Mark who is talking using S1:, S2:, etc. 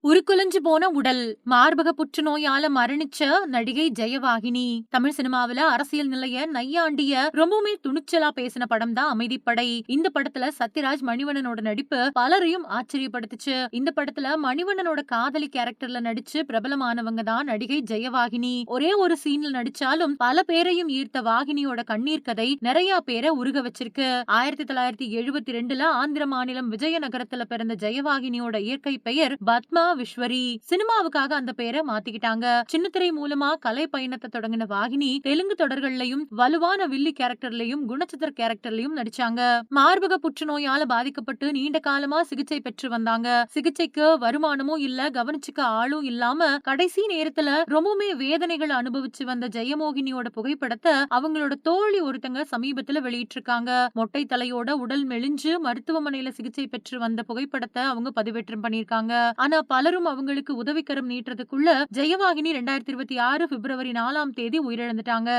S1: உருக்குலைஞ்சு போன உடல் மார்பக புற்றுநோயால மரணிச்ச நடிகை ஜெயவாகினி. தமிழ் சினிமாவில அரசியல் நிலைய நையாண்டிய ரொம்பவுமே துணிச்சலா பேசின படம் தான் அமைதிப்படை. இந்த படத்துல சத்யராஜ் மணிவண்ணனோட நடிப்பு பலரையும் ஆச்சரியப்படுத்துச்சு. இந்த படத்துல மணிவண்ணனோட காதலி கேரக்டர்ல நடிச்சு பிரபலமானவங்க தான் நடிகை ஜெயவாகினி. ஒரே ஒரு சீன்ல நடிச்சாலும் பல பேரையும் ஈர்த்த வாகினியோட கண்ணீர் கதை நிறைய பேரை உருக வச்சிருக்கு. 1972ல ஆந்திர மாநிலம் விஜயநகரத்துல பிறந்த ஜெயவாகினியோட இயற்கை பெயர் பத்மா விஸ்வரி. சினிமாவுக்காக அந்த பேரை மாத்திக்கிட்டாங்க. சின்னத்திரை மூலமா கலை பயணத்தை தொடங்கின வாகினி தெலுங்கு தொடர்கள்லயும் வலுவான வில்லி கேரக்டர்லயும் குணச்சித்திர கேரக்டர்லயும் நடிச்சாங்க. மார்பக புற்றுநோயால பாதிக்கப்பட்டு நீண்ட காலமா சிகிச்சை பெற்று வந்தாங்க. சிகிச்சைக்கு வருமானமும் இல்ல, கவனிச்சுக்க ஆளும் இல்லாம கடைசி நேரத்துல ரொம்பவுமே வேதனைகள் அனுபவிச்சு வந்த ஜெயமோகினியோட புகைப்படத்தை அவங்களோட தோழி ஒருத்தங்க சமீபத்துல வெளியிட்டிருக்காங்க. மொட்டை தலையோட உடல் மெலிஞ்சு மருத்துவமனையில சிகிச்சை பெற்று வந்த புகைப்படத்தை அவங்க பதிவேற்றம் பண்ணிருக்காங்க. ஆனா பலரும் அவங்களுக்கு உதவிக்கரம் நீட்டுறதுக்குள்ள ஜெயவாகினி 2026 பிப்ரவரி 4 உயிரிழந்துட்டாங்க.